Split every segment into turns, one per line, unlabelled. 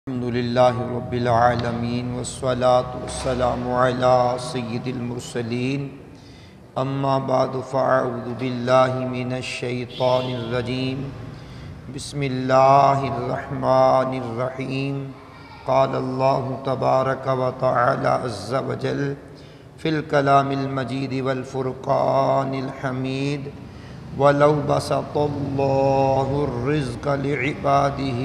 الحمدللہ رب العالمین والصلاة والسلام علی سید المرسلین اما بعد فاعوذ باللہ من الشیطان الرجیم بسم اللہ الرحمن الرحیم قال اللہ تبارک و تعالی عز وجل فی الکلام المجید والفرقان الحمید وَلَوْ بَسَطَ اللَّهُ الرِّزْقَ لِعِبَادِهِ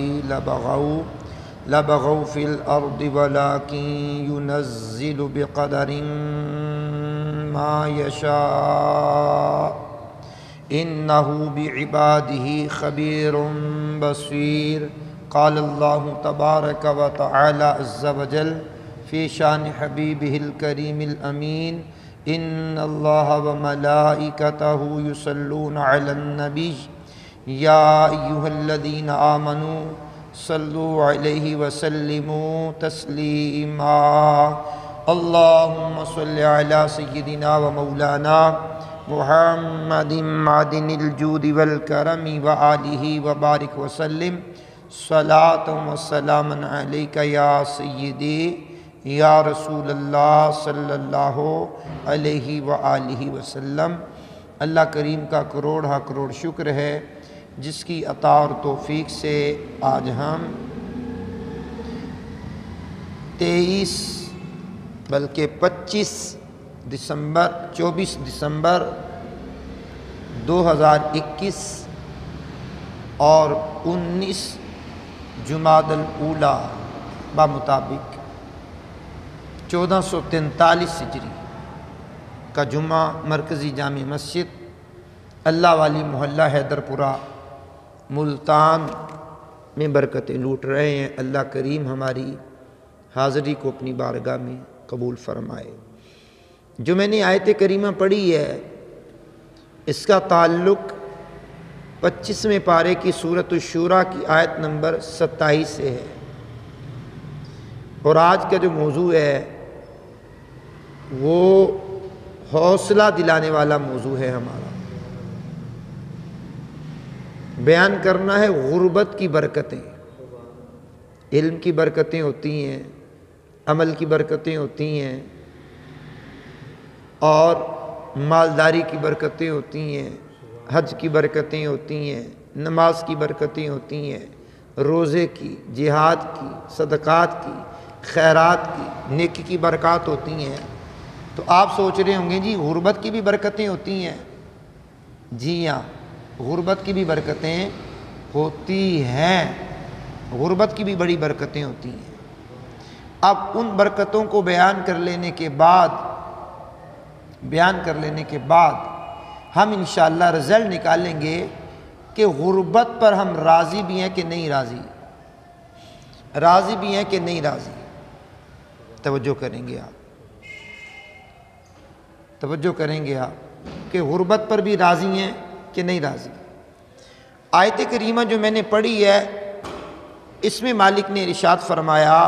لَبَغَوْا فِي الْأَرْضِ وَلَكِنْ يُنَزِّلُ بِقَدَرٍ مَا يَشَاءُ إِنَّهُ بِعِبَادِهِ خَبِيرٌ بَصِيرٌ قال الله تبارك وتعالى عز وجل في شان حبيبه الكريم الأمين إن الله وملائكته يصلون على النبي يا أيها الذين آمنوا صلوا عليه وسلموا تسليما اللهم صل على سيدنا ومولانا محمد معدن الجود والكرم وآله وبارك وسلم صلاة وسلام عليك يا سيدي یا رسول اللہ صلی اللہ علیہ وآلہ وسلم۔ اللہ کریم کا کروڑ شکر ہے جس کی عطا اور توفیق سے آج ہم 24 دسمبر 2021 اور 19 جمادی الاولیٰ بمطابق 1443 ہجری کا جمعہ مرکزی جامع مسجد اللہ والی محلہ حیدر پورہ ملتان میں برکتیں لوٹ رہے ہیں۔ اللہ کریم ہماری حاضری کو اپنی بارگاہ میں قبول فرمائے۔ جو میں نے آیت کریمہ پڑھی ہے اس کا تعلق 25ویں پارے کی سورۃ الشورى کی آیت نمبر 27 سے ہے، اور آج کا جو موضوع ہے وہ حوصلہ دلانے والا موضوع ہے۔ ہمارا بیان کرنا ہے غربت کی برکتیں۔ علم کی برکتیں ہوتی ہیں، عمل کی برکتیں ہوتی ہیں، اور مالداری کی برکتیں ہوتی ہیں، حج کی برکتیں ہوتی ہیں، نماز کی برکتیں ہوتی ہیں، روزے کی، جہاد کی، صدقات کی، خیرات کی، نیکی کی برکات ہوتی ہیں۔ تو آپ سوچ رہے ہوں گے جی غربت کی بھی برکتیں ہوتی ہیں؟ جی ہاں، غربت کی بھی برکتیں ہوتی ہیں، غربت کی بھی بڑی برکتیں ہوتی ہیں۔ اب ان برکتوں کو بیان کر لینے کے بعد ہم انشاءاللہ رزلٹ نکالیں گے کہ غربت پر ہم راضی بھی ہیں کہ نہیں راضی، راضی بھی ہیں کہ نہیں راضی۔ توجہ کریں گے آپ کہ غربت پر بھی راضی ہیں کہ نہیں راضی۔ آیت کریمہ جو میں نے پڑھی ہے اس میں مالک نے ارشاد فرمایا،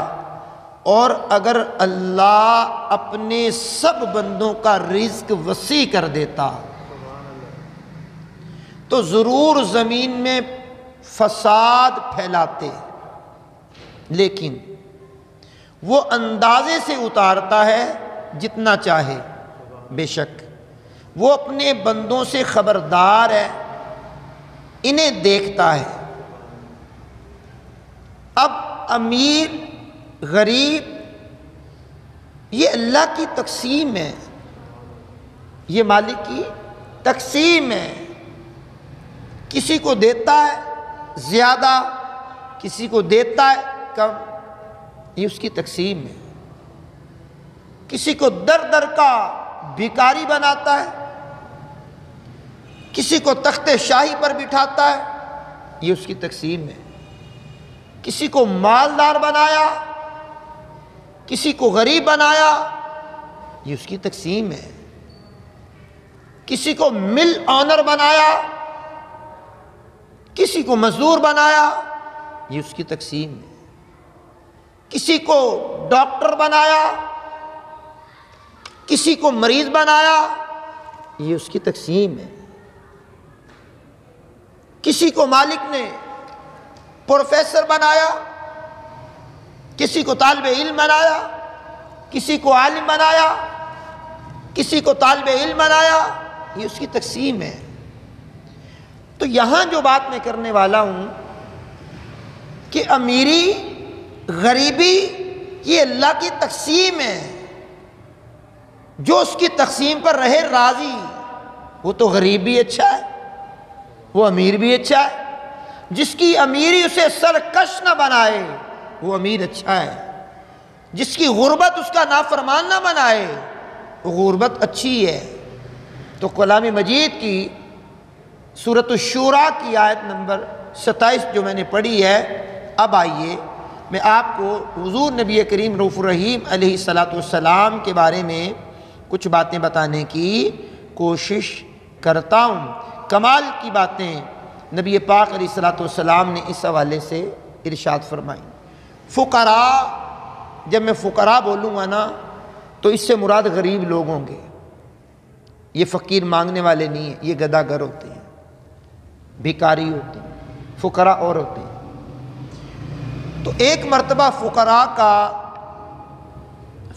اور اگر اللہ اپنے سب بندوں کا رزق وسیع کر دیتا تو ضرور زمین میں فساد پھیلاتے، لیکن وہ اندازے سے اتارتا ہے جتنا چاہے۔ بے شک وہ اپنے بندوں سے خبردار ہے، انہیں دیکھتا ہے۔ اب امیر غریب یہ اللہ کی تقسیم ہے، یہ مالک کی تقسیم ہے۔ کسی کو دیتا ہے زیادہ، کسی کو دیتا ہے کم، یہ اس کی تقسیم ہے۔ کسی کو در کا بھکاری بناتا ہے، کسی کو تخت شاہی پر بٹھاتا ہے، یہ اس کی تقسیم ہے۔ کسی کو مالدار بنایا، کسی کو غریب بنایا، یہ اس کی تقسیم ہے۔ کسی کو مل آنر بنایا، کسی کو مزدور بنایا، یہ اس کی تقسیم ہے۔ کسی کو ڈاکٹر بنایا، کسی کو مریض بنایا، یہ اس کی تقسیم ہے۔ کسی کو مالک نے پروفیسر بنایا، کسی کو طالب علم بنایا، کسی کو عالم بنایا، کسی کو طالب علم بنایا، یہ اس کی تقسیم ہے۔ تو یہاں جو بات میں کرنے والا ہوں کہ امیری غریبی یہ اللہ کی تقسیم ہے، جو اس کی تقسیم پر رہے راضی وہ تو غریب بھی اچھا ہے، وہ امیر بھی اچھا ہے، جس کی امیری اسے سرکش نہ بنائے وہ امیر اچھا ہے، جس کی غربت اس کا نافرمان نہ بنائے وہ غربت اچھی ہے۔ تو کلام مجید کی سورۃ الشورى کی آیت نمبر 27 جو میں نے پڑھی ہے، اب آئیے میں آپ کو حضور نبی کریم رؤوف الرحیم علیہ السلام کے بارے میں کچھ باتیں بتانے کی کوشش کرتا ہوں۔ کمال کی باتیں نبی پاک علیہ السلام نے اس حوالے سے ارشاد فرمائی۔ فقراء، جب میں فقراء بولوں گا نا تو اس سے مراد غریب لوگ ہوں گے، یہ فقیر مانگنے والے نہیں ہیں، یہ گدھا گر ہوتے ہیں، بھکاری ہوتے ہیں، فقراء اور ہوتے ہیں۔ تو ایک مرتبہ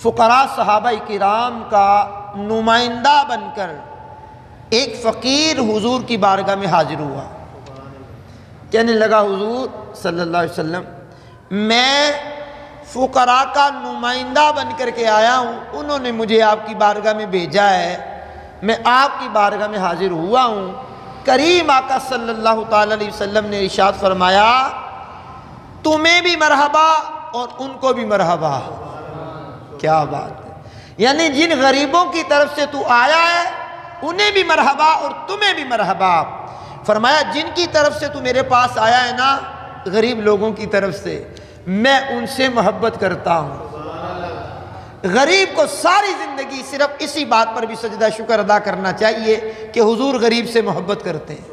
فقراء صحابہ کرام کا نمائندہ بن کر ایک فقیر حضور کی بارگاہ میں حاضر ہوا، کہنے لگا حضور صلی اللہ علیہ وسلم میں فقراء کا نمائندہ بن کر کے آیا ہوں، انہوں نے مجھے آپ کی بارگاہ میں بھیجا ہے، میں آپ کی بارگاہ میں حاضر ہوا ہوں۔ کریم آقا صلی اللہ تعالی علیہ وسلم نے ارشاد فرمایا تمہیں بھی مرحبا اور ان کو بھی مرحبا۔ کیا بات ہے، یعنی جن غریبوں کی طرف سے تو آیا ہے انہیں بھی مرحبا اور تمہیں بھی مرحبا۔ فرمایا جن کی طرف سے تو میرے پاس آیا ہے نا، غریب لوگوں کی طرف سے، میں ان سے محبت کرتا ہوں۔ غریب کو ساری زندگی صرف اسی بات پر بھی سجدہ شکر ادا کرنا چاہیے کہ حضور غریب سے محبت کرتے ہیں،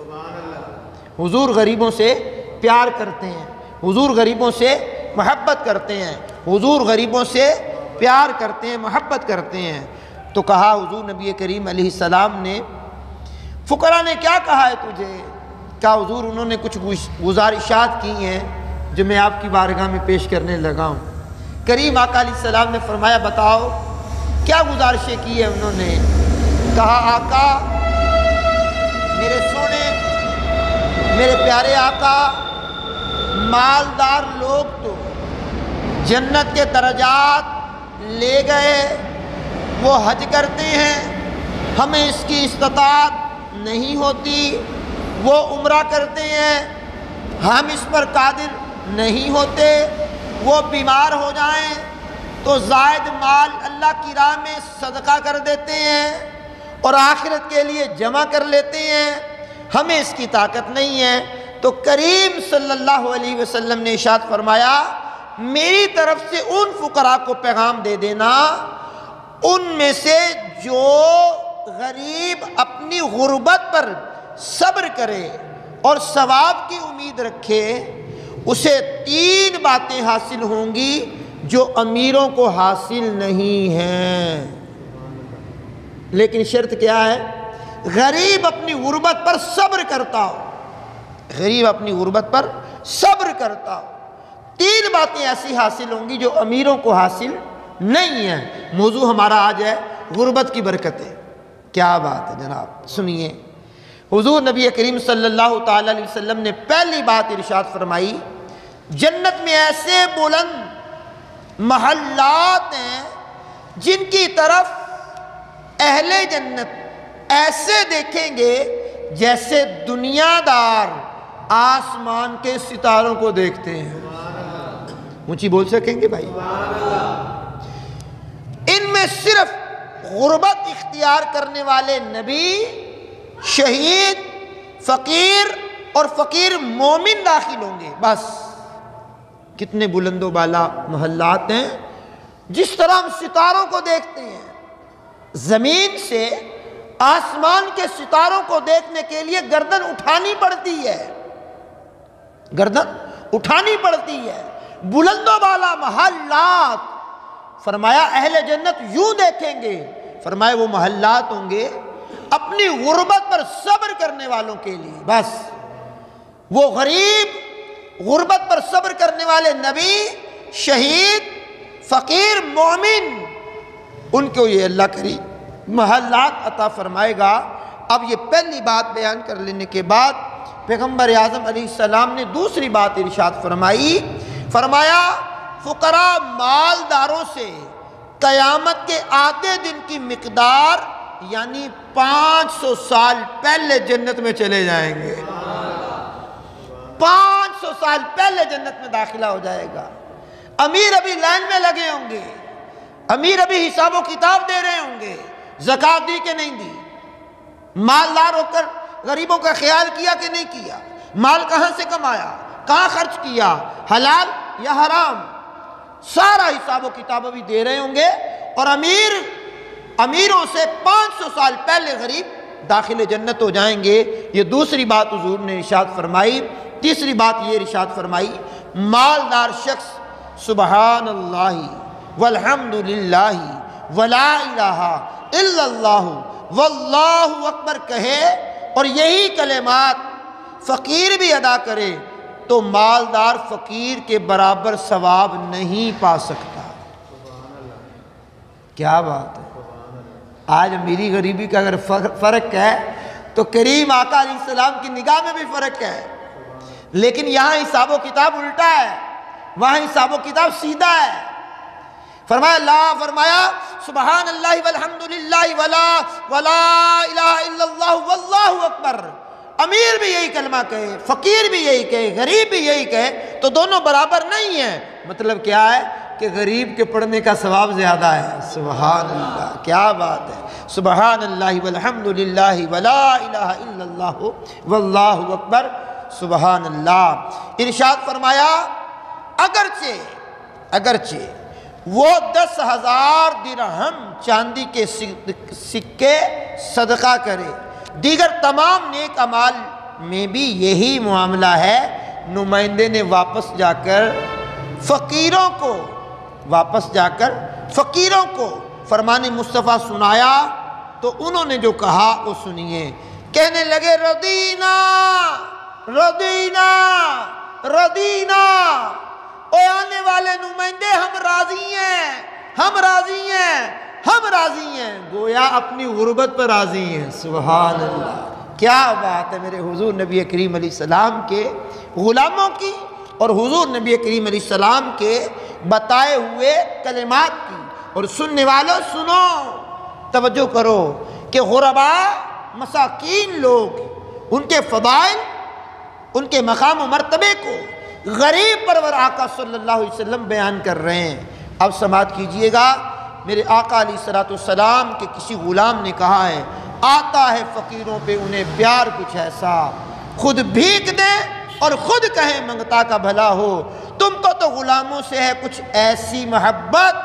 حضور غریبوں سے پیار کرتے ہیں، حضور غریبوں سے محبت کرتے ہیں، حضور غریبوں سے پیار کرتے ہیں، محبت کرتے ہیں۔ تو کہا حضور نبی کریم علیہ السلام نے فقراء نے کیا کہا ہے تجھے؟ کہا حضور انہوں نے کچھ گزارشات کی ہیں جو میں آپ کی بارگاہ میں پیش کرنے لگا ہوں۔ کریم آقا علیہ السلام نے فرمایا بتاؤ کیا گزارشیں کی ہیں انہوں نے؟ کہا آقا میرے سونے میرے پیارے آقا، مالدار لوگ تو جنت کے درجات لے گئے، وہ حج کرتے ہیں، ہمیں اس کی استطاعت نہیں ہوتی، وہ عمرہ کرتے ہیں، ہم اس پر قادر نہیں ہوتے، وہ بیمار ہو جائیں تو زائد مال اللہ کی راہ میں صدقہ کر دیتے ہیں اور آخرت کے لیے جمع کر لیتے ہیں، ہمیں اس کی طاقت نہیں ہے۔ تو کریم صلی اللہ علیہ وسلم نے ارشاد فرمایا میری طرف سے ان فقراء کو پیغام دے دینا ان میں سے جو غریب اپنی غربت پر صبر کرے اور ثواب کی امید رکھے، اسے 3 باتیں حاصل ہوں گی جو امیروں کو حاصل نہیں ہیں۔ لیکن شرط کیا ہے؟ غریب اپنی غربت پر صبر کرتا ہو، غریب اپنی غربت پر صبر کرتا ہو۔ 3 باتیں ایسی حاصل ہوں گی جو امیروں کو حاصل نہیں ہیں۔ موضوع ہمارا آج ہے غربت کی برکتیں۔ کیا بات ہے جناب، سنیے حضور نبی کریم صلی اللہ تعالی علیہ وسلم نے پہلی بات ارشاد فرمائی جنت میں ایسے بلند محلات ہیں جن کی طرف اہل جنت ایسے دیکھیں گے جیسے دنیا دار آسمان کے ستاروں کو دیکھتے ہیں۔ اونچی بول سکیں گے بھائی؟ ان میں صرف غربت اختیار کرنے والے نبی، شہید، فقیر اور فقیر مومن داخل ہوں گے۔ بس کتنے بلند و بالا محلات ہیں، جس طرح ہم ستاروں کو دیکھتے ہیں، زمین سے آسمان کے ستاروں کو دیکھنے کے لیے گردن اٹھانی پڑتی ہے، گردن اٹھانی پڑتی ہے۔ بلند و بالا محلات، فرمایا اہل جنت یوں دیکھیں گے، فرمایا وہ محلات ہوں گے اپنی غربت پر صبر کرنے والوں کے لیے۔ بس وہ غریب، غربت پر صبر کرنے والے نبی، شہید، فقیر، مومن، ان کو یہ اللہ کریم محلات عطا فرمائے گا۔ اب یہ پہلی بات بیان کر لینے کے بعد پیغمبر اعظم علیہ السلام نے دوسری بات ارشاد فرمائی، فرمایا فقراء مالداروں سے قیامت کے آدھے دن کی مقدار یعنی 500 سال پہلے جنت میں چلے جائیں گے۔ 500 سال پہلے جنت میں داخلہ ہو جائے گا۔ امیر ابھی لائن میں لگے ہوں گے، امیر ابھی حساب و کتاب دے رہے ہوں گے، زکوٰۃ دی کہ نہیں دی، مالدار ہو کر غریبوں کا خیال کیا کہ نہیں کیا، مال کہاں سے کمایا، کہاں خرچ کیا، حلال یا حرام، سارا حساب و کتاب ابھی دے رہے ہوں گے۔ اور امیروں سے 500 سال پہلے غریب داخل جنت ہو جائیں گے۔ یہ دوسری بات حضور نے ارشاد فرمائی۔ تیسری بات یہ ارشاد فرمائی، مالدار شخص سبحان اللہ والحمد للہ ولا الہ الا اللہ واللہ اکبر کہے اور یہی کلمات فقیر بھی ادا کرے تو مالدار فقیر کے برابر ثواب نہیں پا سکتا۔ کیا بات ہے! آج امیری غریبی کا اگر فرق ہے تو کریم آقا علیہ السلام کی نگاہ میں بھی فرق ہے، لیکن یہاں حساب و کتاب الٹا ہے، وہاں حساب و کتاب سیدھا ہے۔ فرمایا سبحان اللہ والحمد للہ ولا الہ الا اللہ واللہ اکبر۔ امیر بھی یہی کلمہ کہے، فقیر بھی یہی کہے، غریب بھی یہی کہے تو دونوں برابر نہیں ہیں۔ مطلب کیا ہے کہ غریب کے پڑھنے کا ثواب زیادہ ہے۔ سبحان اللہ، کیا بات ہے! سبحان اللہ والحمد للہ ولا الہ الا اللہ واللہ اکبر۔ سبحان اللہ۔ ارشاد فرمایا اگرچہ وہ 10,000 درہم چاندی کے سکے صدقہ کرے، دیگر تمام نیک اعمال میں بھی یہی معاملہ ہے، نمائندے نے واپس جا کر فقیروں کو فرمان مصطفیٰ سنایا تو انہوں نے جو کہا وہ سنیے، کہنے لگے رضینا رضینا رضینا، اے آنے والے نمائندے ہم راضی ہیں، ہم راضی ہیں، ہم راضی ہیں، گویا اپنی غربت پر راضی ہیں۔ سبحان اللہ، کیا بات ہے! میرے حضور نبی کریم علیہ السلام کے غلاموں کی اور حضور نبی کریم علیہ السلام کے بتائے ہوئے کلمات کی۔ اور سننے والوں سنو، توجہ کرو کہ غرباء، مساکین لوگ، ان کے فضائل، ان کے مقام و مرتبے کو غریب پرور آقا صلی اللہ علیہ وسلم بیان کر رہے ہیں۔ اب سماعت کیجئے گا، میرے آقا علیہ السلام کے کسی غلام نے کہا ہے، آتا ہے فقیروں پہ انہیں پیار کچھ ایسا، خود بھیک دے اور خود کہیں منگتا کا بھلا ہو، تم کو تو غلاموں سے ہے کچھ ایسی محبت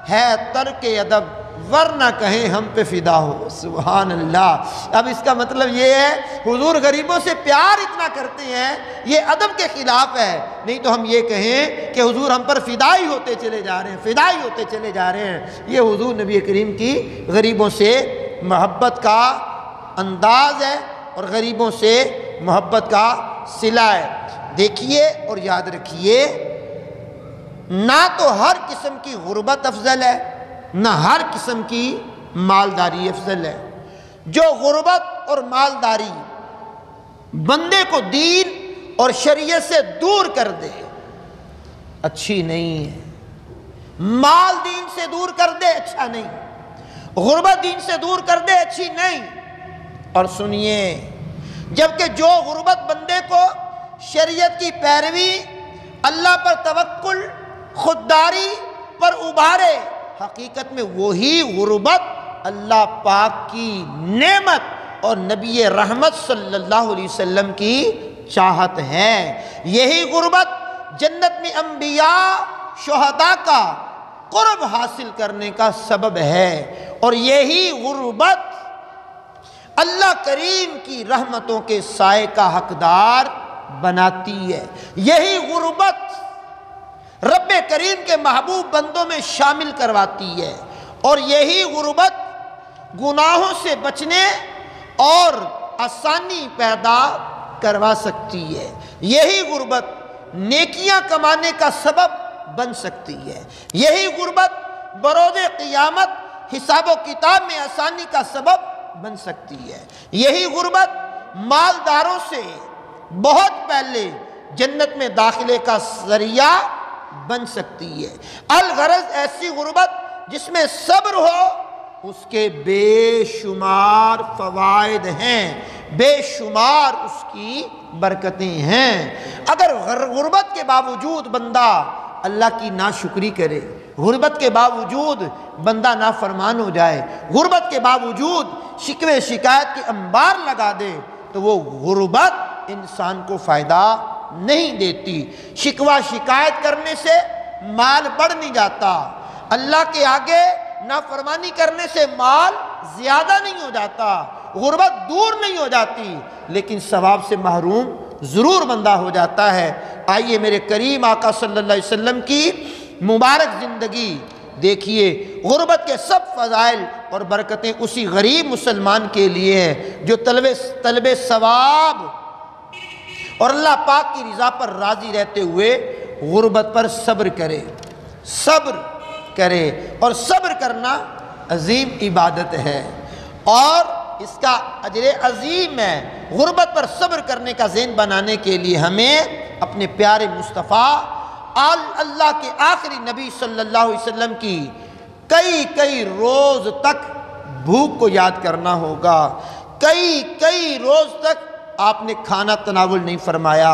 ہے ترک ادب، ورنہ کہیں ہم پہ فدا ہو۔ سبحان اللہ۔ اب اس کا مطلب یہ ہے حضور غریبوں سے پیار اتنا کرتے ہیں، یہ ادب کے خلاف ہے، نہیں تو ہم یہ کہیں کہ حضور ہم پر فدائی ہوتے چلے جا رہے ہیں، فدائی ہوتے چلے جا رہے ہیں۔ یہ حضور نبی کریم کی غریبوں سے محبت کا انداز ہے اور غریبوں سے محبت کا صلہ ہے۔ دیکھیے اور یاد رکھیے، نہ تو ہر قسم کی غربت افضل ہے، نہ ہر قسم کی مالداری افضل ہے۔ جو غربت اور مالداری بندے کو دین اور شریعت سے دور کر دے اچھی نہیں ہے، مال دین سے دور کر دے اچھا نہیں، غربت دین سے دور کر دے اچھی نہیں۔ اور سنیے، جبکہ جو غربت بندے کو شریعت کی پیروی، اللہ پر توکل، خودداری پر ابھارے، حقیقت میں وہی غربت اللہ پاک کی نعمت اور نبی رحمت صلی اللہ علیہ وسلم کی چاہت ہے۔ یہی غربت جنت میں انبیاء، شہداء کا قرب حاصل کرنے کا سبب ہے، اور یہی غربت اللہ کریم کی رحمتوں کے سائے کا حقدار بناتی ہے۔ یہی غربت رب کریم کے محبوب بندوں میں شامل کرواتی ہے، اور یہی غربت گناہوں سے بچنے اور آسانی پیدا کروا سکتی ہے۔ یہی غربت نیکیاں کمانے کا سبب بن سکتی ہے۔ یہی غربت بروز قیامت حساب و کتاب میں آسانی کا سبب بن سکتی ہے۔ یہی غربت مالداروں سے بہت پہلے جنت میں داخلے کا ذریعہ بن سکتی ہے۔ الغرض ایسی غربت جس میں صبر ہو، اس کے بے شمار فوائد ہیں، بے شمار اس کی برکتیں ہیں۔ اگر غربت کے باوجود بندہ اللہ کی ناشکری کرے، غربت کے باوجود بندہ نافرمان ہو جائے، غربت کے باوجود شکوے شکایت کے انبار لگا دے، تو وہ غربت انسان کو فائدہ نہیں دیتی۔ شکوہ شکایت کرنے سے مال بڑھ نہیں جاتا، اللہ کے آگے نافرمانی کرنے سے مال زیادہ نہیں ہو جاتا، غربت دور نہیں ہو جاتی، لیکن ثواب سے محروم ضرور بندہ ہو جاتا ہے۔ آئیے میرے کریم آقا صلی اللہ علیہ وسلم کی مبارک زندگی دیکھیے، غربت کے سب فضائل اور برکتیں اسی غریب مسلمان کے لیے ہیں جو طلب ثواب اور اللہ پاک کی رضا پر راضی رہتے ہوئے غربت پر صبر کرے، صبر کرے۔ اور صبر کرنا عظیم عبادت ہے اور اس کا اجر عظیم ہے۔ غربت پر صبر کرنے کا ذہن بنانے کے لیے ہمیں اپنے پیارے مصطفیٰ اللہ کے آخری نبی صلی اللہ علیہ وسلم کی کئی روز تک بھوک کو یاد کرنا ہوگا۔ کئی روز تک آپ نے کھانا تناول نہیں فرمایا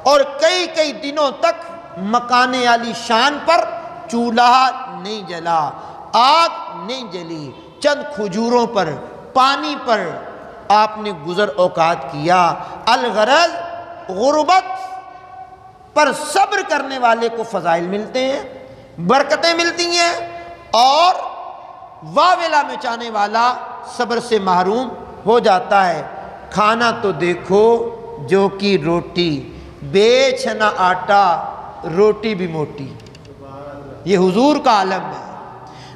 اور کئی دنوں تک مکان عالی شان پر چولہا نہیں جلا، آگ نہیں جلی، چند کھجوروں پر، پانی پر آپ نے گزر اوقات کیا۔ الغرض غربت پر صبر کرنے والے کو فضائل ملتے ہیں، برکتیں ملتی ہیں، اور واویلا مچانے والا صبر سے محروم ہو جاتا ہے۔ کھانا تو دیکھو جو کی روٹی، بیچ نہ آٹا روٹی بھی موٹی، یہ حضور کا عالم ہے،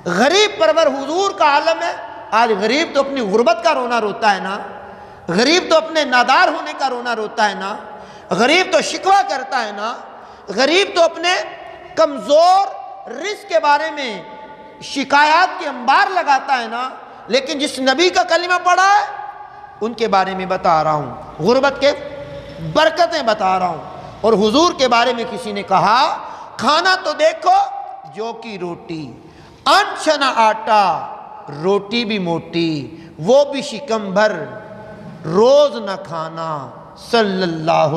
غریب پرور حضور کا عالم ہے۔ آج غریب تو اپنی غربت کا رونا روتا ہے نا، غریب تو اپنے نادار ہونے کا رونا روتا ہے نا، غریب تو شکوہ کرتا ہے نا، غریب تو اپنے کمزور رزق کے بارے میں شکایات کے انبار لگاتا ہے نا۔ لیکن جس نبی کا کلمہ پڑھا ہے ان کے بارے میں بتا رہا ہوں، غربت کے برکتیں بتا رہا ہوں۔ اور حضور کے بارے میں کسی نے کہا کھانا تو دیکھو جو کی روٹی، انچ نہ آٹا روٹی بھی موٹی، وہ بھی شکم بھر روز نہ کھانا صلی اللہ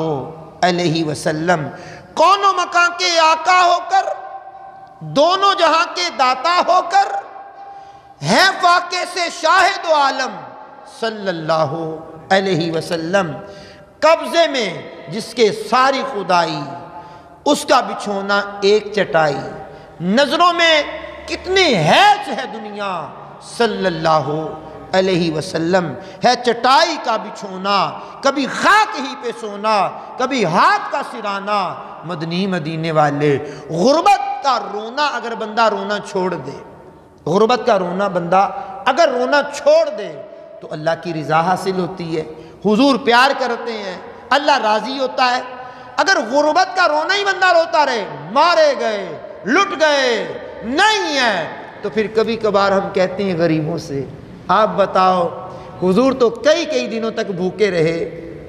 علیہ وسلم۔ کون و مکان کے آقا ہو کر، دونوں جہاں کے داتا ہو کر، ہیں واقع سے شاہد و عالم صلی اللہ علیہ وسلم۔ قبضے میں جس کے ساری خدائی، اس کا بچھونا ایک چٹائی، نظروں میں کتنی حیث ہے دنیا صلی اللہ علیہ وسلم۔ ہے چٹائی کا بچھونا، کبھی خاک ہی پہ سونا، کبھی ہاتھ کا سرانا، مدنی مدینے والے۔ غربت کا رونا اگر بندہ رونا چھوڑ دے، غربت کا رونا بندہ اگر رونا چھوڑ دے تو اللہ کی رضا حاصل ہوتی ہے، حضور پیار کرتے ہیں، اللہ راضی ہوتا ہے۔ اگر غربت کا رونا ہی بندہ روتا رہے، مارے گئے، لٹ گئے نہیں ہے، تو پھر کبھی کبھار ہم کہتے ہیں غریبوں سے، آپ بتاؤ حضور تو کئی دنوں تک بھوکے رہے،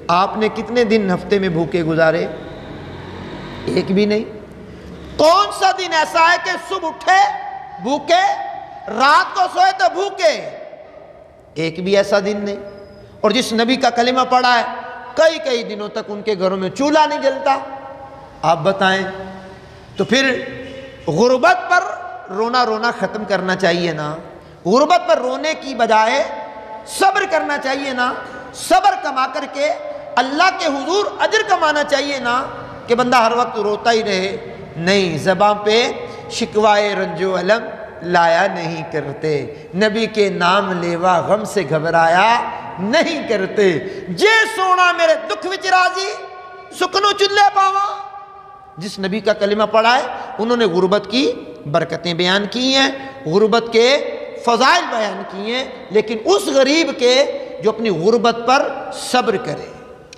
آپ نے کتنے دن ہفتے میں بھوکے گزارے؟ ایک بھی نہیں۔ کون سا دن ایسا ہے کہ صبح اٹھے بھوکے، رات کو سوئے تو بھوکے؟ ایک بھی ایسا دن نہیں۔ اور جس نبی کا کلمہ پڑھا ہے کئی دنوں تک ان کے گھروں میں چولہا نہیں جلتا، آپ بتائیں۔ تو پھر غربت پر رونا ختم کرنا چاہیے نا، غربت پر رونے کی بجائے صبر کرنا چاہیے نا، صبر کما کر کے اللہ کے حضور اجر کمانا چاہیے نا، کہ بندہ ہر وقت روتا ہی رہے۔ نہیں، زباں پہ شکوائے رنج و الم لایا نہیں کرتے، نبی کے نام لیوا غم سے گھبرایا نہیں کرتے۔ جے سونا میرے دکھ وچ راضی سکنو چلے پاواں۔ جس نبی کا کلمہ پڑھا ہے انہوں نے غربت کی برکتیں بیان کی ہیں، غربت کے فضائل بیان کیے ہیں، لیکن اس غریب کے جو اپنی غربت پر صبر کرے،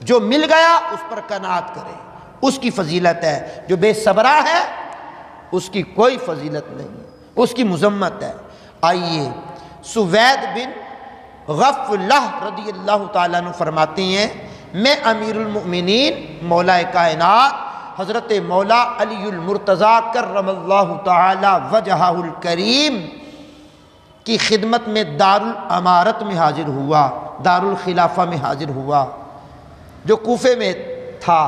جو مل گیا اس پر قناعت کرے، اس کی فضیلت ہے۔ جو بے صبرا ہے اس کی کوئی فضیلت نہیں ہے، اس کی مذمت ہے۔ آئیے سوید بن غفلہ رضی اللہ تعالیٰ عنہ فرماتے ہیں میں امیر المؤمنین مولا کائنات حضرت مولا علی المرتضیٰ کرم اللہ تعالی وجہہ الکریم کی خدمت میں دارالامارت میں حاضر ہوا، دارالخلافہ میں حاضر ہوا جو کوفے میں تھا۔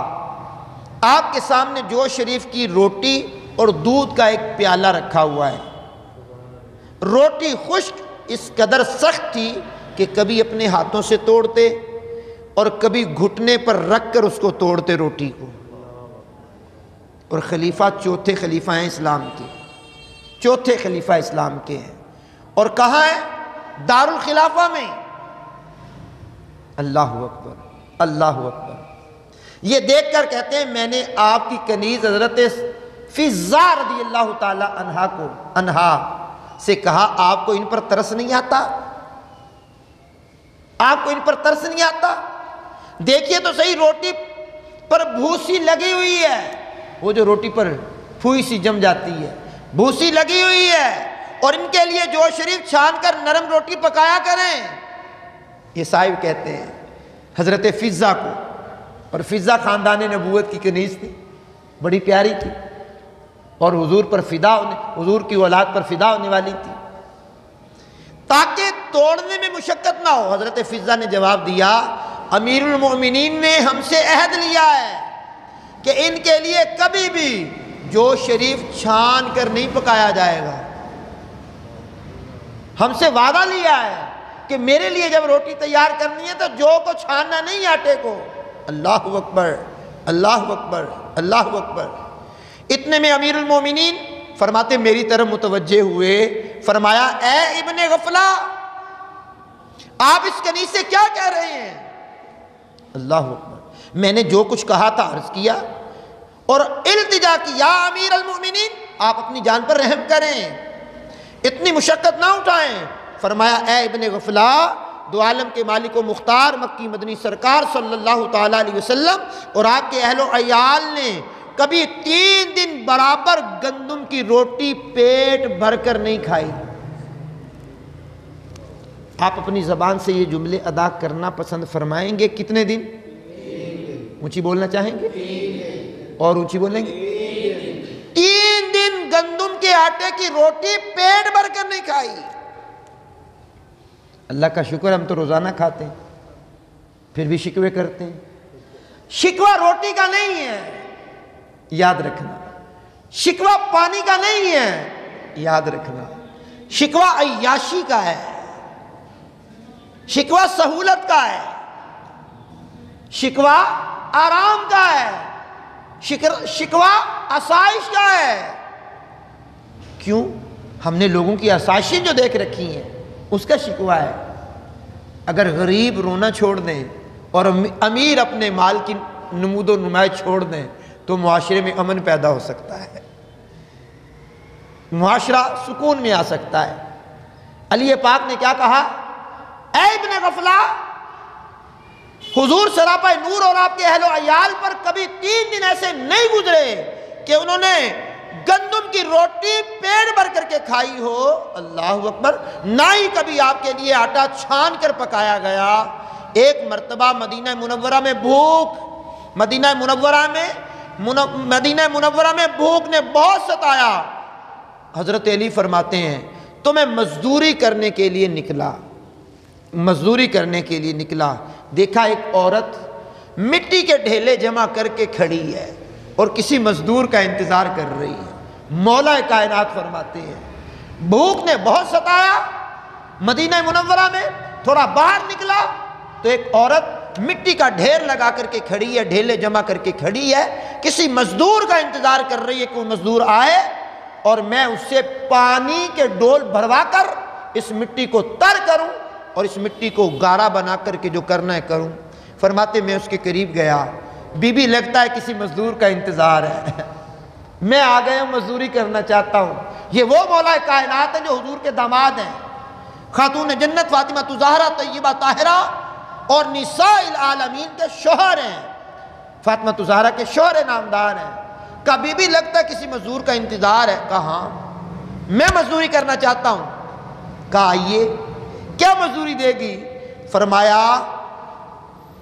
آپ کے سامنے جو شریف کی روٹی اور دودھ کا ایک پیالہ رکھا ہوا ہے۔ روٹی خشک اس قدر سخت تھی کہ کبھی اپنے ہاتھوں سے توڑتے اور کبھی گھٹنے پر رکھ کر اس کو توڑتے روٹی کو۔ اور خلیفہ چوتھے خلیفہ ہیں اسلام کے، چوتھے خلیفہ اسلام کے ہیں، اور کہاں ہے؟ دارالخلافہ میں۔ اللہ اکبر، اللہ اکبر۔ یہ دیکھ کر کہتے ہیں میں نے آپ کی کنیز حضرت فضہ رضی اللہ تعالی عنہا سے کہا آپ کو ان پر ترس نہیں آتا؟ آپ کو ان پر ترس نہیں آتا؟ دیکھیے تو صحیح، روٹی پر بھوسی لگی ہوئی ہے، وہ جو روٹی پر پھوئی سی جم جاتی ہے، بھوسی لگی ہوئی ہے، اور ان کے لیے جو شریف چھان کر نرم روٹی پکایا کریں۔ یہ صاحب کہتے ہیں حضرت فضہ کو، اور فضہ خاندان نبوت کی کنیز تھی، بڑی پیاری تھی، اور حضور پر فدا ہونے، حضور کی اولاد پر فدا ہونے والی تھی، تاکہ توڑنے میں مشقت نہ ہو۔ حضرت فضہ نے جواب دیا امیر المؤمنین نے ہم سے عہد لیا ہے کہ ان کے لیے کبھی بھی جو شریف چھان کر نہیں پکایا جائے گا۔ ہم سے وعدہ لیا ہے کہ میرے لیے جب روٹی تیار کرنی ہے تو جو کو چھاننا نہیں آٹے کو۔ اللہ اکبر، اللہ اکبر، اللہ اکبر۔ اتنے میں امیر المومنین فرماتے میری طرف متوجہ ہوئے، فرمایا اے ابن غفلہ آپ اس کنیز سے کیا کہہ رہے ہیں؟ اللہ اکبر۔ میں نے جو کچھ کہا تھا عرض کیا اور التجا کی یا امیر المومنین آپ اپنی جان پر رحم کریں، اتنی مشقت نہ اٹھائیں۔ فرمایا اے ابن غفلہ دو عالم کے مالک و مختار مکی مدنی سرکار صلی اللہ تعالیٰ علیہ وسلم اور آپ کے اہل و عیال نے کبھی 3 دن برابر گندم کی روٹی پیٹ بھر کر نہیں کھائی۔ آپ اپنی زبان سے یہ جملے ادا کرنا پسند فرمائیں گے کتنے دن؟ اونچی بولنا چاہیں گے اور اونچی بولیں گے؟ 3 دن گندم کے آٹے کی روٹی پیٹ بھر کر نہیں کھائی۔ اللہ کا شکر ہم تو روزانہ کھاتے ہیں، پھر بھی شکوے کرتے ہیں۔ شکوہ روٹی کا نہیں ہے، یاد رکھنا۔ شکوہ پانی کا نہیں ہے، یاد رکھنا۔ شکوہ عیاشی کا ہے، شکوہ سہولت کا ہے، شکوہ آرام کا ہے، شکوہ آسائش کا ہے۔ کیوں؟ ہم نے لوگوں کی آسائشیں جو دیکھ رکھی ہیں اس کا شکوہ ہے۔ اگر غریب رونا چھوڑ دیں اور امیر اپنے مال کی نمود و نمائش چھوڑ دیں تو معاشرے میں امن پیدا ہو سکتا ہے، معاشرہ سکون میں آ سکتا ہے۔ علی پاک نے کیا کہا؟ اے ابن غفلہ حضور سراپا نور اور آپ کے اہل و عیال پر کبھی 3 دن ایسے نہیں گزرے کہ انہوں نے گندم کی روٹی پیٹ بھر کر کے کھائی ہو۔ اللہ اکبر۔ نہ ہی کبھی آپ کے لیے آٹا چھان کر پکایا گیا۔ ایک مرتبہ مدینہ منورہ میں بھوک، مدینہ منورہ میں بھوک نے بہت ستایا۔ حضرت علی فرماتے ہیں تو میں مزدوری کرنے کے لیے نکلا، مزدوری کرنے کے لیے نکلا، دیکھا ایک عورت مٹی کے ڈھیلے جمع کر کے کھڑی ہے اور کسی مزدور کا انتظار کر رہی ہے۔ مولا کائنات فرماتے ہیں بھوک نے بہت ستایا، مدینہ منورہ میں تھوڑا باہر نکلا تو ایک عورت مٹی کا ڈھیر لگا کر کے کھڑی ہے، ڈھیلے جمع کر کے کھڑی ہے، کسی مزدور کا انتظار کر رہی ہے کہ وہ مزدور آئے اور میں اس سے پانی کے ڈول بھروا کر اس مٹی کو تر کروں اور اس مٹی کو گارا بنا کر کے جو کرنا ہے کروں۔ فرماتے میں اس کے قریب گیا، بی بی لگتا ہے کسی مزدور کا انتظار ہے، میں آ گیا ہوں مزدوری کرنا چاہتا ہوں۔ یہ وہ مولا کائنات ہیں جو حضور کے داماد ہیں، خاتون جنت فاطمہ زہرا طیبہ طاہرہ اور نساء العالمین کے شوہر ہیں، فاطمہ زہرا کے شوہر نامدار ہیں۔ کہا بی بی لگتا ہے کسی مزدور کا انتظار ہے. کہا ہاں میں مزدوری کرنا چاہتا ہوں. کہا آئیے. کیا مزدوری دے گی؟ فرمایا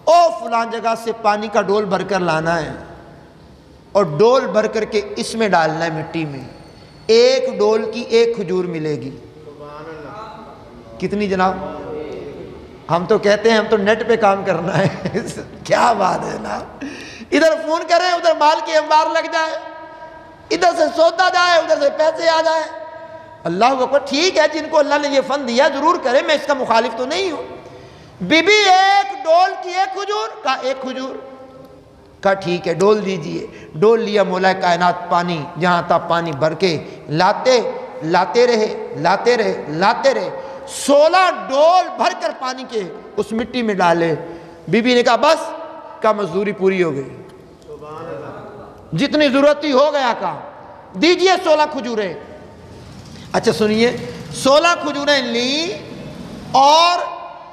او فلان جگہ سے پانی کا ڈول بھر کر لانا ہے اور ڈول بھر کر کے اس میں ڈالنا ہے مٹی میں. ایک ڈول کی ایک کھجور ملے گی. کتنی جناب؟ ہم تو کہتے ہیں ہم تو نیٹ پہ کام کرنا ہے. کیا بات ہے نا. ادھر فون کریں ادھر مال کی انبار لگ جائے, ادھر سے سودا جائے ادھر سے پیسے آ جائے. اللہ اکبر. ٹھیک ہے جن کو اللہ نے یہ فن دیا ضرور کرے, میں اس کا مخالف تو نہیں ہوں. بی بی ایک ڈول کی ایک کھجور. کہا ایک کھجور. کہا ٹھیک ہے ڈول دیجئے. ڈول لیا. مولا کائنات پانی جہاں تھا پانی بھر کے لاتے رہے 16 ڈول بھر کر پانی کے اس مٹی میں ڈالے. بی بی نے کہا بس. کہا مزدوری پوری ہو گئی. جتنی ضرورت تھی ہو گیا. کہا دیجئے 16 کھجوریں. اچھا سنیے, 16 کھجوریں لی اور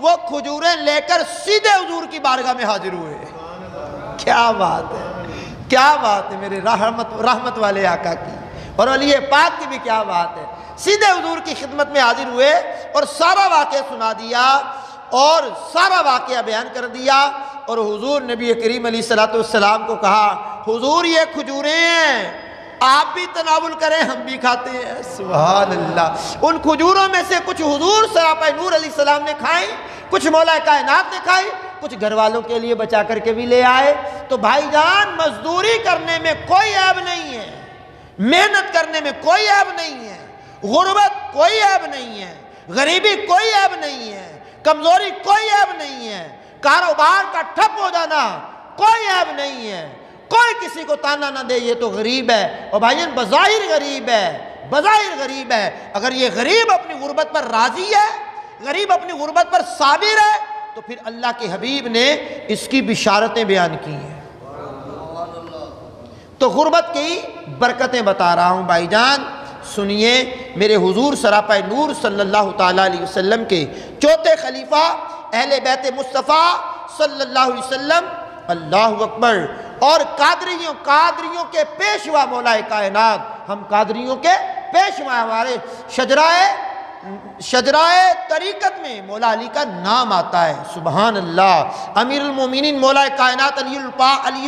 وہ کھجوریں لے کر سیدھے حضور کی بارگاہ میں حاضر ہوئے. کیا بات ہے, کیا بات ہے میرے رحمت والے آقا کی اور ولی پاک کی بھی کیا بات ہے. سیدھے حضور کی خدمت میں حاضر ہوئے اور سارا واقعہ سنا دیا اور سارا واقعہ بیان کر دیا. اور حضور نبی کریم علیہ السلام کو کہا حضور یہ کھجوریں ہیں, آپ بھی تناول کریں ہم بھی کھاتے ہیں. سبحان اللہ. ان کھجوروں میں سے کچھ حضور سراپا نور علیہ السلام نے کھائیں, کچھ مولا کائنات نے کھائی, کچھ گھر والوں کے لیے بچا کر کے بھی لے آئے. تو بھائی جان مزدوری کرنے میں کوئی عیب نہیں ہے, محنت کرنے میں کوئی عیب نہیں ہے, غربت کوئی عیب نہیں ہے, غریبی کوئی عیب نہیں ہے, کمزوری کوئی عیب نہیں ہے, کاروبار کا ٹھپ ہو جانا کوئی عیب نہیں ہے. کوئی کسی کو تانا نہ دے یہ تو غریب ہے. اور بھائیان بظاہر غریب ہے, اگر یہ غریب اپنی غربت پر راضی ہے, غریب اپنی غربت پر صابر ہے, تو پھر اللہ کے حبیب نے اس کی بشارتیں بیان کی ہیں. تو غربت کی برکتیں بتا رہا ہوں بھائی جان. سنیے میرے حضور سراپا نور صلی اللہ تعالیٰ علیہ وسلم کے چوتھے خلیفہ اہل بیت مصطفیٰ صلی اللہ علیہ وسلم. اللہ اکبر. اور قادریوں کے پیشوا مولا کائنات, ہم قادریوں کے پیشوا, ہمارے شجرائے طریقت میں مولا علی کا نام آتا ہے. سبحان اللہ. امیر المومنین مولا کائنات علی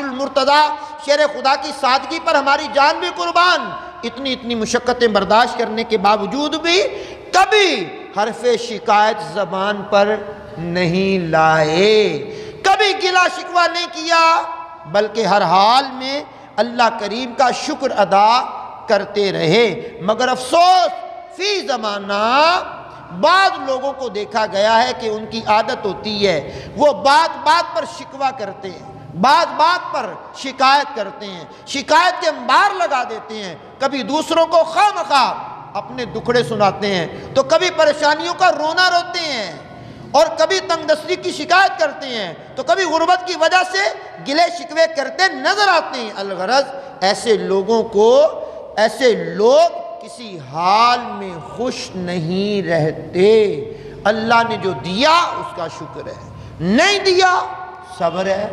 المرتضیٰ شیر خدا کی سادگی پر ہماری جان بھی قربان. اتنی مشقتیں برداشت کرنے کے باوجود بھی کبھی حرف شکایت زبان پر نہیں لائے, کبھی گلہ شکوہ نہیں کیا, بلکہ ہر حال میں اللہ کریم کا شکر ادا کرتے رہے. مگر افسوس فی زمانہ بعض لوگوں کو دیکھا گیا ہے کہ ان کی عادت ہوتی ہے وہ بات پر شکوہ کرتے ہیں, بات پر شکایت کرتے ہیں, شکایت کے انبار لگا دیتے ہیں. کبھی دوسروں کو خواہ اپنے دکھڑے سناتے ہیں, تو کبھی پریشانیوں کا رونا روتے ہیں, اور کبھی تنگ دستی کی شکایت کرتے ہیں, تو کبھی غربت کی وجہ سے گلے شکوے کرتے نظر آتے ہیں. الغرض ایسے لوگ کسی حال میں خوش نہیں رہتے. اللہ نے جو دیا اس کا شکر ہے, نہیں دیا صبر ہے.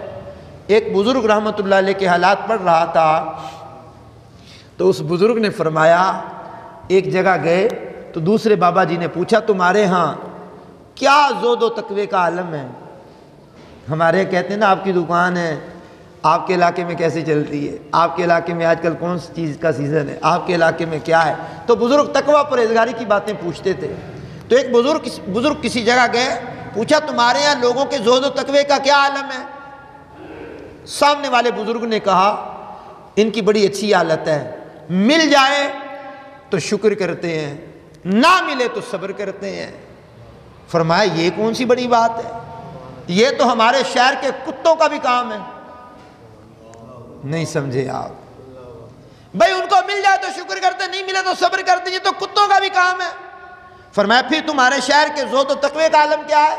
ایک بزرگ رحمت اللہ علیہ کے حالات پڑھ رہا تھا, تو اس بزرگ نے فرمایا, ایک جگہ گئے تو دوسرے بابا جی نے پوچھا تمہارے ہاں کیا زہد و تقوی کا عالم ہے؟ ہمارے کہتے ہیں نا آپ کی دکان ہے, آپ کے علاقے میں کیسے چلتی ہے, آپ کے علاقے میں آج کل کون سی چیز کا سیزن ہے, آپ کے علاقے میں کیا ہے. تو بزرگ تقوی پرہیزگاری کی باتیں پوچھتے تھے. تو ایک بزرگ کسی جگہ گئے, پوچھا تمہارے یہاں لوگوں کے زہد و تقوی کا کیا عالم ہے؟ سامنے والے بزرگ نے کہا ان کی بڑی اچھی حالت ہے, مل جائے تو شکر کرتے ہیں, نہ ملے تو صبر کرتے ہیں. فرمایا یہ کون سی بڑی بات ہے, یہ تو ہمارے شہر کے کتوں کا بھی کام ہے. نہیں سمجھے آپ بھائی, ان کو مل جائے تو شکر کرتے, نہیں ملے تو صبر کرتے, یہ تو کتوں کا بھی کام ہے. فرمایا پھر تمہارے شہر کے زہد و تقوی کا عالم کیا ہے؟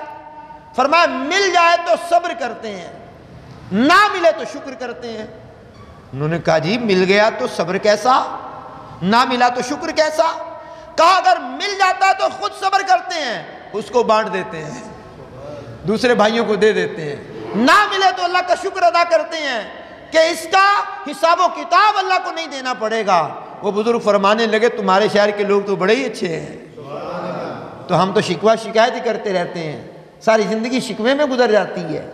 فرمایا مل جائے تو صبر کرتے ہیں, نہ ملے تو شکر کرتے ہیں. انہوں نے کہا جی مل گیا تو صبر کیسا, نہ ملا تو شکر کیسا؟ کہا اگر مل جاتا تو خود صبر کرتے ہیں, اس کو بانٹ دیتے ہیں, دوسرے بھائیوں کو دے دیتے ہیں. نہ ملے تو اللہ کا شکر ادا کرتے ہیں. کہ اس کا حساب و کتاب اللہ کو نہیں دینا پڑے گا۔ وہ بزرگ فرمانے لگے تمہارے شہر کے لوگ تو بڑے ہی اچھے ہیں، تو ہم تو شکوہ شکایت ہی کرتے رہتے ہیں، ساری زندگی شکوے میں گزر جاتی ہے،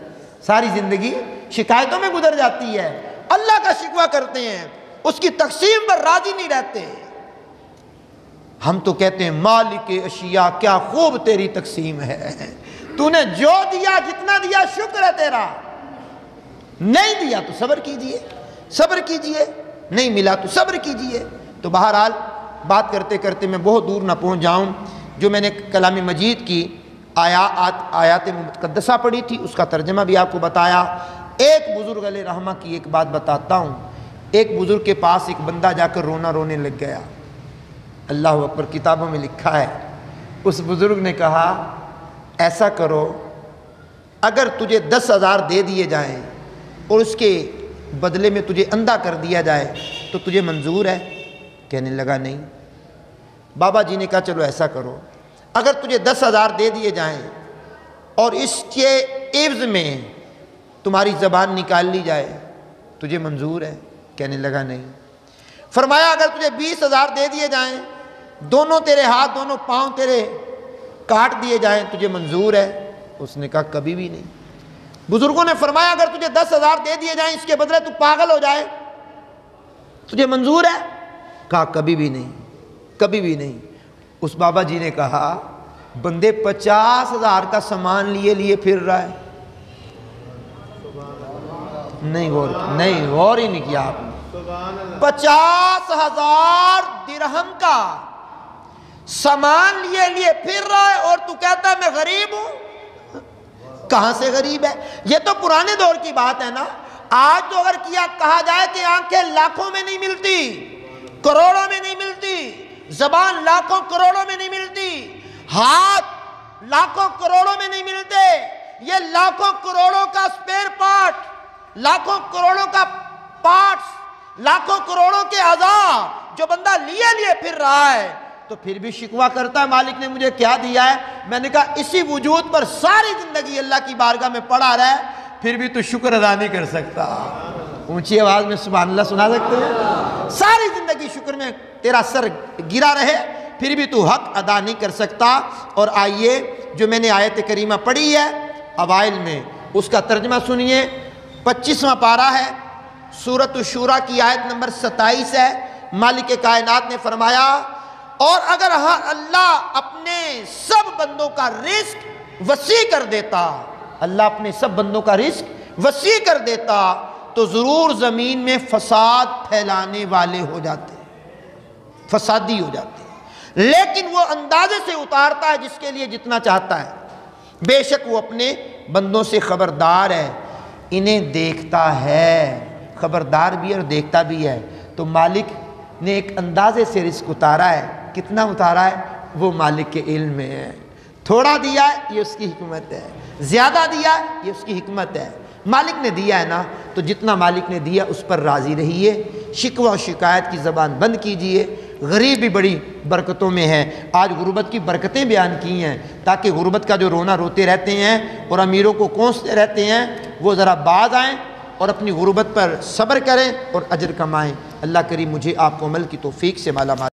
ساری زندگی شکایتوں میں گزر جاتی ہے۔ اللہ کا شکوہ کرتے ہیں، اس کی تقسیم پر راضی نہیں رہتے۔ ہم تو کہتے ہیں مالک اشیاء کیا خوب تیری تقسیم ہے، تو نے جو دیا جتنا دیا شکر ہے تیرا، نہیں دیا تو صبر کیجئے، صبر کیجئے، نہیں ملا تو صبر کیجئے۔ تو بہرحال بات کرتے کرتے میں بہت دور نہ پہنچ جاؤں، جو میں نے کلام مجید کی آیات مقدسہ پڑھی تھی اس کا ترجمہ بھی آپ کو بتایا۔ ایک بزرگ علیہ رحمہ کی ایک بات بتاتا ہوں۔ ایک بزرگ کے پاس ایک بندہ جا کر رونے لگ گیا۔ اللہ اکبر، کتابوں میں لکھا ہے، اس بزرگ نے کہا ایسا کرو، اگر تجھے 10,000 دے دیے جائیں اور اس کے بدلے میں تجھے اندھا کر دیا جائے تو تجھے منظور ہے؟ کہنے لگا نہیں۔ بابا جی نے کہا چلو ایسا کرو، اگر تجھے 10,000 دے دیے جائیں اور اس کے عوض میں تمہاری زبان نکال لی جائے تجھے منظور ہے؟ کہنے لگا نہیں۔ فرمایا اگر تجھے 20,000 دے دیے جائیں، دونوں تیرے ہاتھ دونوں پاؤں تیرے کاٹ دیے جائیں تجھے منظور ہے؟ اس نے کہا کبھی بھی نہیں۔ بزرگوں نے فرمایا اگر تجھے 10,000 دے دیے جائیں اس کے بدلے تو پاگل ہو جائے تجھے منظور ہے؟ کہا کبھی بھی نہیں، کبھی بھی نہیں۔ اس بابا جی نے کہا بندے 50,000 کا سامان لیے پھر رہا ہے، نہیں غور ہی نہیں کیا آپ نے۔ 50,000 درہم کا سامان لیے پھر رہا ہے اور تو کہتا ہے میں غریب ہوں؟ کہاں سے غریب ہے؟ یہ تو پرانے دور کی بات ہے نا۔ آج تو اگر کہا جائے کہ آنکھیں لاکھوں میں نہیں ملتی، کروڑوں میں نہیں ملتی، زبان لاکھوں کروڑوں میں نہیں ملتی، ہاتھ لاکھوں کروڑوں میں نہیں ملتے، یہ لاکھوں کروڑوں کا سپیر پارٹ، لاکھوں کروڑوں کا پارٹس، لاکھوں کروڑوں کے اعضاء جو بندہ لیے پھر رہا ہے تو پھر بھی شکوہ کرتا ہے مالک نے مجھے کیا دیا ہے؟ میں نے کہا اسی وجود پر ساری زندگی اللہ کی بارگاہ میں پڑا رہے پھر بھی تو شکر ادا نہیں کر سکتا۔ اونچی آواز میں سبحان اللہ سنا سکتے ہیں؟ ساری زندگی شکر میں تیرا سر گرا رہے پھر بھی تو حق ادا نہیں کر سکتا۔ اور آئیے جو میں نے آیت کریمہ پڑھی ہے اوائل میں اس کا ترجمہ سنیے۔ 25واں پارہ ہے، سورۃ الشورى کی آیت نمبر 27 ہے۔ مالک کائنات نے فرمایا اور اگر اللہ اپنے سب بندوں کا رزق وسیع کر دیتا، اللہ اپنے سب بندوں کا رزق وسیع کر دیتا تو ضرور زمین میں فساد پھیلانے والے ہو جاتے، فسادی ہو جاتے، لیکن وہ اندازے سے اتارتا ہے جس کے لیے جتنا چاہتا ہے۔ بے شک وہ اپنے بندوں سے خبردار ہے، انہیں دیکھتا ہے، خبردار بھی ہے اور دیکھتا بھی ہے۔ تو مالک نے ایک اندازے سے رزق اتارا ہے، کتنا اتارا ہے وہ مالک کے علم میں ہے۔ تھوڑا دیا ہے یہ اس کی حکمت ہے، زیادہ دیا ہے یہ اس کی حکمت ہے۔ مالک نے دیا ہے نا تو جتنا مالک نے دیا اس پر راضی رہیے، شکوہ و شکایت کی زبان بند کیجئے۔ غریب بھی بڑی برکتوں میں ہے۔ آج غربت کی برکتیں بیان کی ہیں تاکہ غربت کا جو رونا روتے رہتے ہیں اور امیروں کو کوستے رہتے ہیں وہ ذرا باز آئیں اور اپنی غربت پر صبر کریں اور اجر کمائیں۔ اللہ کریم مجھے آپ کو عمل کی توفیق سے مالا مال